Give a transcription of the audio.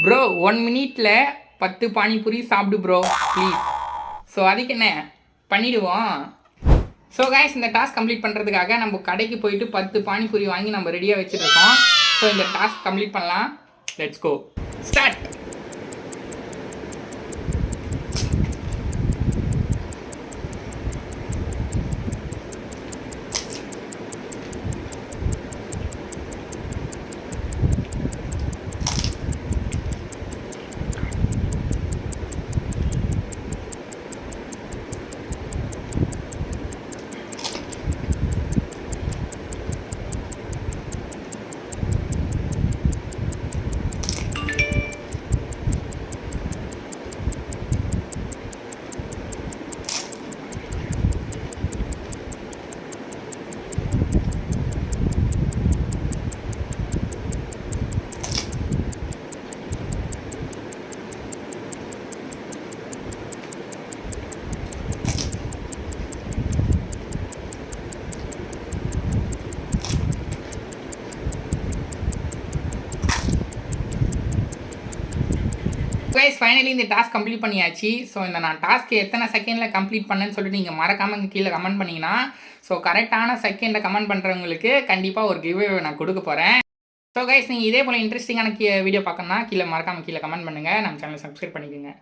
Bro 1 மினிட்ல 10 பானிபூரி சாப்பிடு bro please. So அதுக்கு என்ன பண்ணிவிடுவோம். ஸோ கைஸ், இந்த டாஸ்க் கம்ப்ளீட் பண்ணுறதுக்காக நம்ம கடைக்கு போயிட்டு 10 பானிபூரி வாங்கி நம்ம ரெடியாக வச்சுருக்கோம். ஸோ இந்த டாஸ்க் கம்ப்ளீட் பண்ணலாம். Let's go start. Guys, finally இந்த டாஸ்க் கம்ப்ளீட் பண்ணியாச்சு. ஸோ இந்த நான் டாஸ்க்கு எத்தனை செகண்டில் கம்ப்ளீட் பண்ணேன்னு சொல்லிட்டு நீங்கள் மறக்காமல் கீழே கமெண்ட் பண்ணிங்கன்னா, ஸோ கரெக்டான செகண்டை கமெண்ட் பண்ணுறவங்களுக்கு கண்டிப்பாக ஒரு கிவ்வே நான் கொடுக்க போகிறேன். ஸோ கைஸ், நீங்கள் இதே போல் இன்ட்ரெஸ்டிங்கான வீடியோ பார்க்கணுன்னா கீழே மறக்காமல் கீழே கமெண்ட் பண்ணுங்கள். நம்ம சேனலை சப்ஸ்கிரைப் பண்ணிக்கோங்க.